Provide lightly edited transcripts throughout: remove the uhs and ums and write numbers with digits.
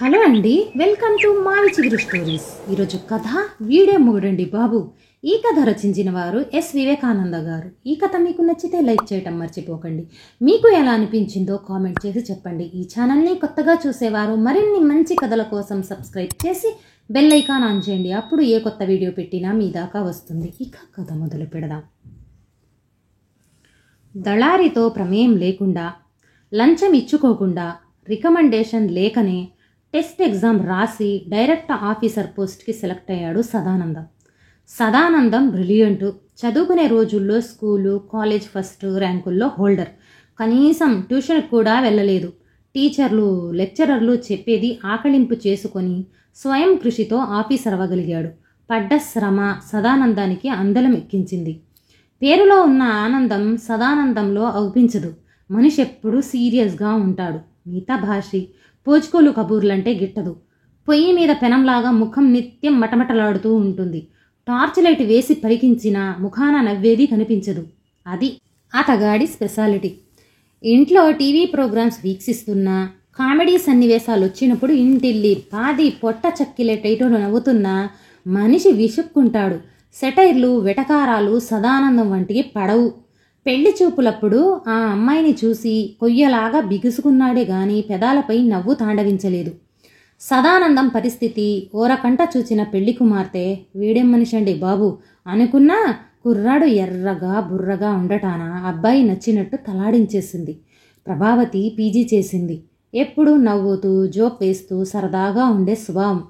Hello అండి, welcome to మావి చిగురు స్టోరీస్. ఈరోజు కథ వీడే మొగుడండి బాబు. ఈ కథ రచించిన వారు ఎస్ వివేకానంద గారు. ఈ కథ మీకు నచ్చితే లైక్ చేయటం మర్చిపోకండి. మీకు ఎలా అనిపించిందో కామెంట్ చేసి చెప్పండి. ఈ ఛానల్ని కొత్తగా చూసేవారు మరిన్ని మంచి కథల కోసం సబ్స్క్రైబ్ చేసి బెల్ ఐకాన్ ఆన్ చేయండి. అప్పుడు ఏ కొత్త వీడియో పెట్టినా మీ దాకా వస్తుంది. ఇక కథ మొదలు పెడదాం. దళారితో ప్రమేయం లేకుండా, లంచం ఇచ్చుకోకుండా, రికమెండేషన్ లేకనే టెస్ట్ ఎగ్జామ్ రాసి డైరెక్ట్ ఆఫీసర్ పోస్ట్కి సెలెక్ట్ అయ్యాడు సదానందం. సదానందం బ్రిలియంటు. చదువుకునే రోజుల్లో స్కూలు, కాలేజ్ ఫస్ట్ ర్యాంకుల్లో హోల్డర్. కనీసం ట్యూషన్కి కూడా వెళ్ళలేదు. టీచర్లు, లెక్చరర్లు చెప్పేది ఆకలింపు చేసుకొని స్వయం కృషితో ఆఫీసర్ అవ్వగలిగాడు. పడ్డ శ్రమ సదానందానికి అందలం ఎక్కించింది. పేరులో ఉన్న ఆనందం సదానందంలో అవుపించదు. మనిషి ఎప్పుడూ సీరియస్గా ఉంటాడు. మితభాషి, పోచుకోలు కబూర్లంటే గిట్టదు. పొయ్యి మీద పెనంలాగా ముఖం నిత్యం మటమటలాడుతూ ఉంటుంది. టార్చ్ లైట్ వేసి పరికించినా ముఖాన నవ్వేది కనిపించదు. అది అతగాడి స్పెషాలిటీ. ఇంట్లో టీవీ ప్రోగ్రామ్స్ వీక్షిస్తున్నా, కామెడీ సన్నివేశాలు వచ్చినప్పుడు ఇంటిల్లి పాది పొట్ట చక్కిలే టైటోలు నవ్వుతున్నా మనిషి విసుక్కుంటాడు. సెటైర్లు, వెటకారాలు సదానందం వంటికి పడవు. పెళ్లి చూపులప్పుడు ఆ అమ్మాయిని చూసి కొయ్యలాగా బిగుసుకున్నాడే గాని పెదాలపై నవ్వు తాండవించలేదు. సదానందం పరిస్థితి ఓరకంట చూచిన పెళ్లి కుమార్తె వీడేం మనిషండి బాబు అనుకున్నా కుర్రాడు ఎర్రగా బుర్రగా ఉండటాన అబ్బాయి నచ్చినట్టు తలాడించేసింది. ప్రభావతి పీజీ చేసింది. ఎప్పుడు నవ్వుతూ జోక్ వేస్తూ సరదాగా ఉండే స్వభావం.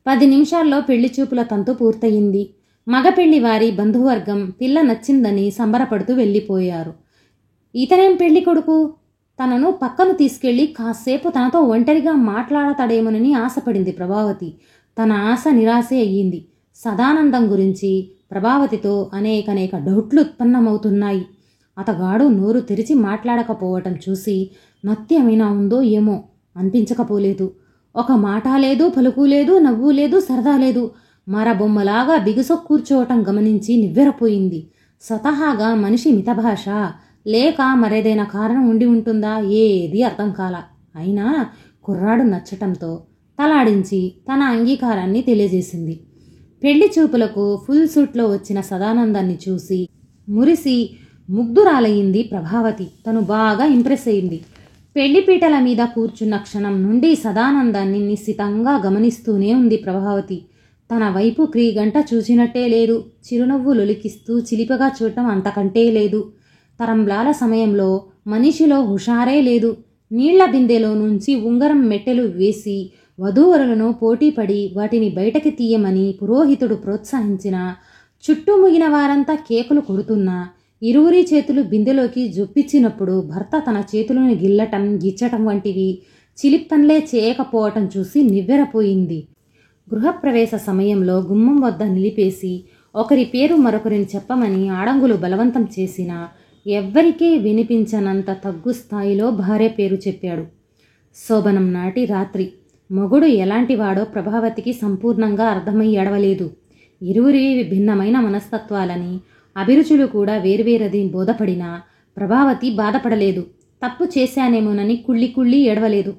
10 నిమిషాల్లో పెళ్లి చూపుల తంతు పూర్తయింది. మగపెళ్లి వారి బంధువర్గం పిల్ల నచ్చిందని సంబరపడుతూ వెళ్ళిపోయారు. ఇతనేం పెళ్లి కొడుకు, తనను పక్కను తీసుకెళ్లి కాసేపు తనతో ఒంటరిగా మాట్లాడతాడేమోనని ఆశపడింది ప్రభావతి. తన ఆశ నిరాశే అయ్యింది. సదానందం గురించి ప్రభావతితో అనేక డౌట్లు ఉత్పన్నమవుతున్నాయి. అతగాడు నోరు తెరిచి మాట్లాడకపోవటం చూసి నత్యమైనా ఉందో ఏమో అనిపించకపోలేదు. ఒక మాట లేదు, పలుకు లేదు, నవ్వు లేదు, సరదా లేదు. మరబొమ్మలాగా బిగుసో కూర్చోవటం గమనించి నివ్వెరపోయింది. స్వతహాగా మనిషి మితభాష లేక మరేదైనా కారణం ఉండి ఉంటుందా? ఏది అర్థం కాల. అయినా కుర్రాడు నచ్చటంతో తలాడించి తన అంగీకారాన్ని తెలియజేసింది. పెళ్లి చూపులకు ఫుల్ సూట్లో వచ్చిన సదానందాన్ని చూసి మురిసి ముగ్ధురాలయ్యింది ప్రభావతి. తను బాగా ఇంప్రెస్ అయింది. పెళ్లిపీటల మీద కూర్చున్న క్షణం నుండి సదానందాన్ని నిశ్చితంగా గమనిస్తూనే ఉంది ప్రభావతి. తన వైపు క్రీగంట చూసినట్టే లేదు. చిరునవ్వు లొలికిస్తూ చిలిపగా చూడటం అంతకంటే లేదు. తరంబ్లాల సమయంలో మనిషిలో హుషారే లేదు. నీళ్ల బిందెలో నుంచి ఉంగరం మెట్టెలు వేసి వధూవరులను పోటీపడి వాటిని బయటకి తీయమని పురోహితుడు ప్రోత్సహించిన చుట్టుముగిన వారంతా కేకులు కొడుతున్నా ఇరువురి చేతులు బిందెలోకి జొప్పించినప్పుడు భర్త తన చేతులను గిల్లటం, గిచ్చటం వంటివి చిలిప్పన్లే చేయకపోవటం చూసి నివ్వెరపోయింది. గృహప్రవేశ సమయంలో గుమ్మం వద్ద నిలిపేసి ఒకరి పేరు మరొకరిని చెప్పమని ఆడంగులు బలవంతం చేసినా ఎవ్వరికీ వినిపించనంత తగ్గు స్థాయిలో భార్య పేరు చెప్పాడు. శోభనం నాటి రాత్రి మొగుడు ఎలాంటివాడో ప్రభావతికి సంపూర్ణంగా అర్థమై ఎడవలేదు. ఇరువురి భిన్నమైన మనస్తత్వాలని, అభిరుచులు కూడా వేర్వేరది బోధపడినా ప్రభావతి బాధపడలేదు. తప్పు చేశానేమోనని కుళ్ళి ఏడవలేదు.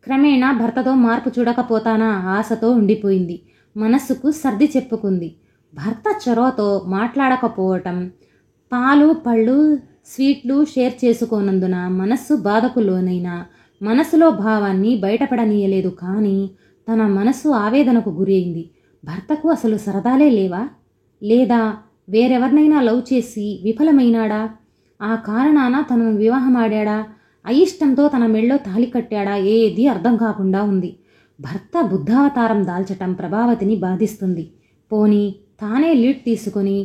క్రమేణా భర్తతో మార్పు చూడకపోతానా ఆశతో ఉండిపోయింది. మనస్సుకు సర్ది చెప్పుకుంది. భర్త చొరవతో మాట్లాడకపోవటం, పాలు పళ్ళు స్వీట్లు షేర్ చేసుకోనందున మనస్సు బాధకు లోనైనా మనసులో భావాన్ని బయటపడనీయలేదు. కానీ తన మనస్సు ఆవేదనకు గురి అయింది. భర్తకు అసలు సరదాలే లేవా? లేదా వేరెవరినైనా లవ్ చేసి విఫలమైనాడా? ఆ కారణాన తనను వివాహమాడా? అయిష్టంతో తన మెళ్ళో తాళి కట్టాడా? ఏది అర్థం కాకుండా ఉంది. భర్త బుద్ధావతారం దాల్చటం ప్రభావతిని బాధిస్తుంది. పోనీ తానే లీడ్ తీసుకొని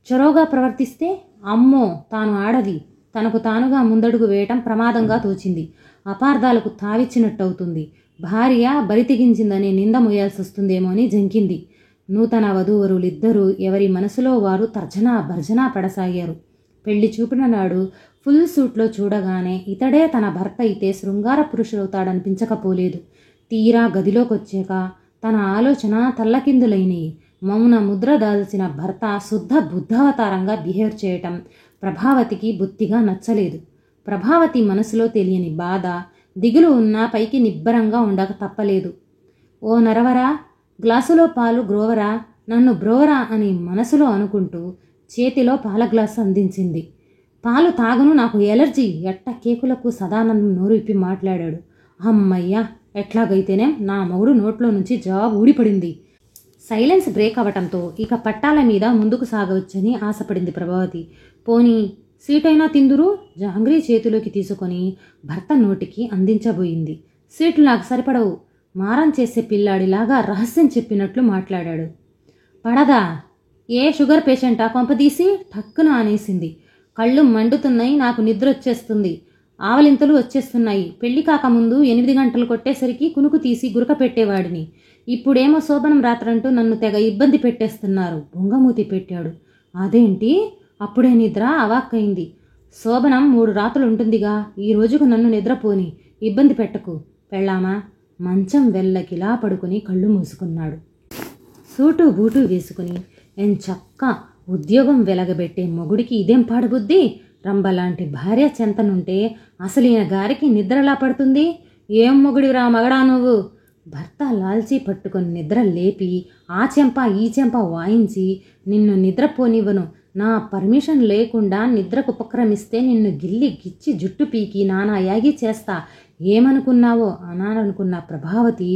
చొరవగా ప్రవర్తిస్తే? అమ్మో, తాను ఆడది, తనకు తానుగా ముందడుగు వేయటం ప్రమాదంగా తోచింది. అపార్థాలకు తావిచ్చినట్టవుతుంది. భార్య బరితెగించిందనే నింద మోయాల్సి వస్తుందేమో అని జంకింది. నూతన వధూవరులిద్దరూ ఎవరి మనసులో వారు తర్జనా భర్జనా పడసాగారు. పెళ్లి చూపిన నాడు ఫుల్ సూట్లో చూడగానే ఇతడే తన భర్త అయితే శృంగార పురుషుడవుతాడనిపించకపోలేదు. తీరా గదిలోకొచ్చాక తన ఆలోచన తల్లకిందులైనయి. మౌన ముద్ర దాల్చిన భర్త శుద్ధ బుద్ధావతారంగా బిహేవ్ చేయటం ప్రభావతికి బొత్తిగా నచ్చలేదు. ప్రభావతి మనసులో తెలియని బాధ, దిగులు ఉన్నా పైకి నిబ్బరంగా ఉండక తప్పలేదు. ఓ నరవరా, గ్లాసులో పాలు గ్రోవరా, నన్ను బ్రోవరా అని మనసులో అనుకుంటూ చేతిలో పాల గ్లాసు అందించింది. పాలు తాగను, నాకు ఎలర్జీ ఎట్ట కేకులకు సదానందం నోరు ఇప్పి మాట్లాడాడు. అమ్మయ్యా, ఎట్లాగైతేనే నా మొగుడు నోట్లో నుంచి జవాబు ఊడిపడింది. సైలెన్స్ బ్రేక్ అవటంతో ఇక పట్టాల మీద ముందుకు సాగవచ్చని ఆశపడింది ప్రభావతి. పోనీ సీటైనా తిందురు జాంగ్రీ చేతిలోకి తీసుకొని భర్త నోటికి అందించబోయింది. సీట్లు నాకు సరిపడవు, మారం చేసే పిల్లాడిలాగా రహస్యం చెప్పినట్లు మాట్లాడాడు. పడదా? ఏ షుగర్ పేషెంటా కొంపదీసి? టక్కున అనేసింది. కళ్ళు మండుతున్నాయి, నాకు నిద్ర వచ్చేస్తుంది, ఆవలింతలు వచ్చేస్తున్నాయి. పెళ్లి కాకముందు 8 గంటలు కొట్టేసరికి కునుకు తీసి గురక పెట్టేవాడిని. ఇప్పుడేమో శోభనం రాత్రంటూ నన్ను తెగ ఇబ్బంది పెట్టేస్తున్నారు. బొంగమూతి పెట్టాడు. అదేంటి అప్పుడే నిద్ర? అవాక్కైంది. శోభనం 3 రాత్రులు ఉంటుందిగా, ఈ రోజుకు నన్ను నిద్రపోని, ఇబ్బంది పెట్టకు పెళ్ళామా. మంచం వెల్లకిలా పడుకుని కళ్ళు మూసుకున్నాడు. సూటు బూటు వేసుకుని ఎంచక్క ఉద్యోగం వెలగబెట్టే మొగుడికి ఇదేం పాడుబుద్ధి? రంబలాంటి భార్య చెంతనుంటే అసలు ఈయన గారికి నిద్రలా పడుతుంది. ఏం మొగుడిరా మగడా నువ్వు? భర్త లాల్చీ పట్టుకొని నిద్ర లేపి ఆ చెంప ఈ చెంప వాయించి, నిన్ను నిద్రపోనివ్వను, నా పర్మిషన్ లేకుండా నిద్రకు ఉపక్రమిస్తే నిన్ను గిల్లి గిచ్చి జుట్టు పీకి నానా యాగి చేస్తా, ఏమనుకున్నావో అనాలనుకున్న ప్రభావతి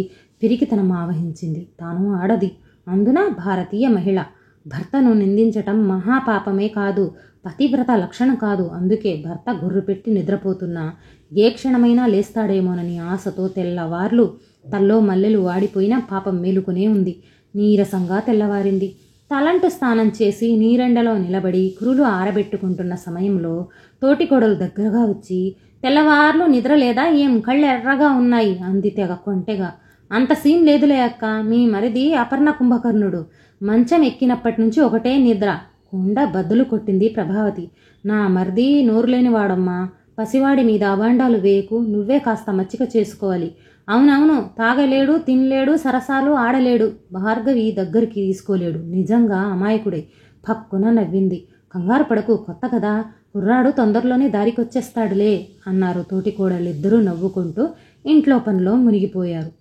పిరికితనం ఆవహించింది. తాను ఆడది, అందున భారతీయ మహిళ. భర్తను నిందించటం మహాపాపమే కాదు, పతివ్రత లక్షణం కాదు. అందుకే భర్త గుర్రు పెట్టి నిద్రపోతున్నా ఏ క్షణమైనా లేస్తాడేమోనని ఆశతో తెల్లవార్లు తల్లో మల్లెలు వాడిపోయినా పాపం మేలుకునే ఉంది. నీరసంగా తెల్లవారింది. తలంటు స్నానం చేసి నీరెండలో నిలబడి కురులు ఆరబెట్టుకుంటున్న సమయంలో తోటికోడలు దగ్గరగా వచ్చి, తెల్లవార్లు నిద్ర లేదా ఏం, కళ్ళు ఎర్రగా ఉన్నాయి అంది తెగ కొంటెగా. అంత సీన్ లేదులే అక్క, మీ మరిది అపర్ణ కుంభకర్ణుడు. మంచం ఎక్కినప్పటి నుంచి ఒకటే నిద్ర. కుండ బద్దలు కొట్టింది ప్రభావతి. నా మరిది నోరులేని వాడమ్మా, పసివాడి మీద అబాండాలు వేయకు, నువ్వే కాస్త మచ్చిక చేసుకోవాలి. అవునవును, తాగలేడు, తినలేడు, సరసాలు ఆడలేడు, భార్గవి దగ్గరికి తీసుకోలేడు, నిజంగా అమాయకుడే. పక్కున నవ్వింది. కంగారు పడకు, కొత్త కదా, కుర్రాడు తొందరలోనే దారికొచ్చేస్తాడులే అన్నారు తోటికోడళ్ళిద్దరూ నవ్వుకుంటూ ఇంట్లో పనిలో మునిగిపోయారు.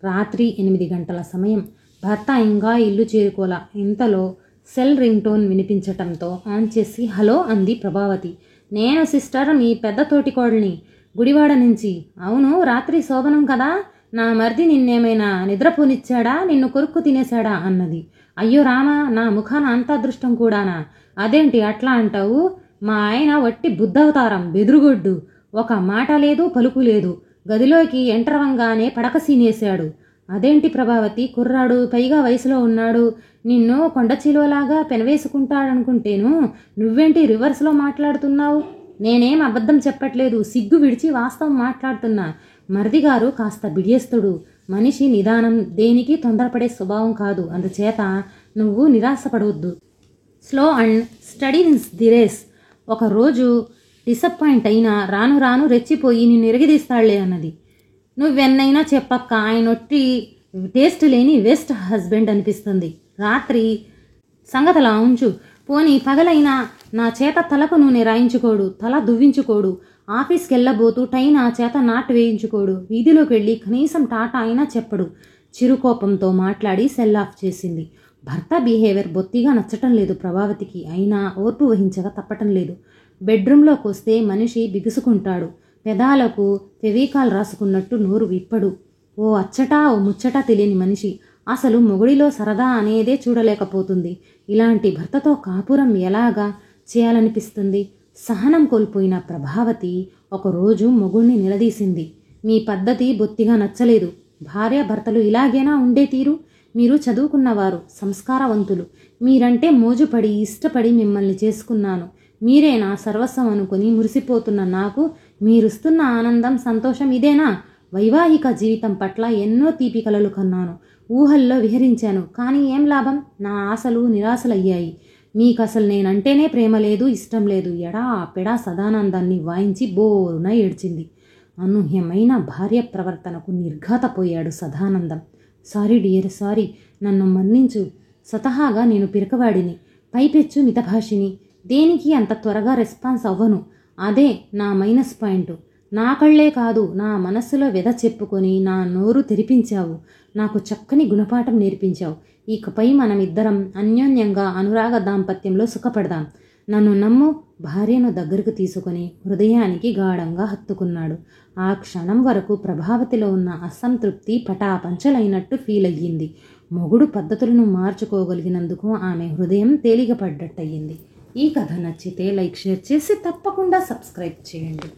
రాత్రి 8 గంటల సమయం. భర్త ఇంకా ఇల్లు చేరుకోలా. ఇంతలో సెల్ రింగ్ టోన్ వినిపించటంతో ఆన్ చేసి హలో అంది ప్రభావతి. నేను సిస్టర్, మీ పెద్ద తోటికోడల్ని, గుడివాడ నుంచి. అవును, రాత్రి శోభనం కదా, నా మరిది నిన్నేమైనా నిద్రపోనిచ్చాడా, నిన్ను కొరుక్కు తినేశాడా అన్నది. అయ్యో రామా, నా ముఖాన అంత అదృష్టం కూడానా? అదేంటి అట్లా అంటావు? మా ఆయన వట్టి బుద్ధవతారం, బెదురుగొడ్డు. ఒక మాట లేదు, పలుకు లేదు. గదిలోకి ఎంటరవంగానే పడక సీనేశాడు. అదేంటి ప్రభావతి, కుర్రాడు, పైగా వయసులో ఉన్నాడు, నిన్ను కొండచిలువలాగా పెనవేసుకుంటాడనుకుంటేను నువ్వేంటి రివర్స్లో మాట్లాడుతున్నావు? నేనేం అబద్ధం చెప్పట్లేదు, సిగ్గు విడిచి వాస్తవం మాట్లాడుతున్నా. మరిదిగారు కాస్త బిడియస్తుడు మనిషి, నిదానం, దేనికి తొందరపడే స్వభావం కాదు. అందుచేత నువ్వు నిరాశపడవద్దు. Slow and steady wins the race. ఒకరోజు డిసప్పాయింట్ అయినా రాను రాను రెచ్చిపోయి నిన్ను ఎరగదీస్తాళ్లే అన్నది. నువ్వెన్నైనా చెప్పక్క, ఆయన ఒట్టి టేస్ట్ లేని వేస్ట్ హస్బెండ్ అనిపిస్తుంది. రాత్రి సంగతలా ఉంచు, పోనీ పగలైనా నా చేత తలకు నూనె రాయించుకోడు, తల దువ్వించుకోడు, ఆఫీస్కి వెళ్ళబోతూ టై నా చేత నాటు వేయించుకోడు, వీధిలోకి వెళ్ళి కనీసం టాటా అయినా చెప్పడు. చిరుకోపంతో మాట్లాడి సెల్ ఆఫ్ చేసింది. భర్త బిహేవియర్ బొత్తిగా నచ్చటం లేదు ప్రభావతికి. అయినా ఓర్పు వహించక తప్పటం లేదు. బెడ్రూమ్లోకి వస్తే మనిషి బిగుసుకుంటాడు, పెదాలకు ఫెవికాల్ రాసుకున్నట్టు నోరు విప్పడు. ఓ అచ్చటా ఓ ముచ్చటా తెలియని మనిషి. అసలు మొగుడిలో సరదా అనేదే చూడలేకపోతుంది. ఇలాంటి భర్తతో కాపురం ఎలాగా చేయాలనిపిస్తుంది? సహనం కోల్పోయిన ప్రభావతి ఒకరోజు మొగుడిని నిలదీసింది. మీ పద్ధతి బొత్తిగా నచ్చలేదు. భార్యాభర్తలు ఇలాగేనా ఉండే తీరు? మీరు చదువుకున్నవారు, సంస్కారవంతులు. మీరంటే మోజుపడి ఇష్టపడి మిమ్మల్ని చేసుకున్నాను. మీరే నా సర్వస్వం అనుకుని మురిసిపోతున్న నాకు మీరుస్తున్న ఆనందం, సంతోషం ఇదేనా? వైవాహిక జీవితం పట్ల ఎన్నో తీపి కలలు కన్నాను, ఊహల్లో విహరించాను. కానీ ఏం లాభం? నా ఆశలు నిరాశలయ్యాయి. మీకసలు నేనంటేనే ప్రేమ లేదు, ఇష్టం లేదు. ఎడా పెడా సదానందాన్ని వాయించి బోరున ఏడ్చింది. అనూహ్యమైన భార్య ప్రవర్తనకు నిర్ఘాతపోయాడు సదానందం. సారీ డియర్, సారీ, నన్ను మన్నించు. స్వతహాగా నేను పిరకవాడిని, పైపెచ్చు మితభాషిని. దేనికి అంత త్వరగా రెస్పాన్స్ అవ్వను. అదే నా మైనస్ పాయింట్. నా కళ్ళే కాదు నా మనస్సులో వ్యధ చెప్పుకొని నా నోరు తెరిపించావు. నాకు చక్కని గుణపాఠం నేర్పించావు. ఇకపై మనమిద్దరం అన్యోన్యంగా అనురాగ దాంపత్యంలో సుఖపడదాం. నన్ను నమ్ము. భార్యను దగ్గరకు తీసుకొని హృదయానికి గాఢంగా హత్తుకున్నాడు. ఆ క్షణం వరకు ప్రభావతిలో ఉన్న అసంతృప్తి పటాపంచలైనట్టు ఫీల్ అయ్యింది. మొగుడు పద్ధతులను మార్చుకోగలిగినందుకు ఆమె హృదయం తేలికపడ్డట్టయింది. ఈ కథ నచ్చితే లైక్, షేర్ చేసి తప్పకుండా సబ్స్క్రైబ్ చేయండి.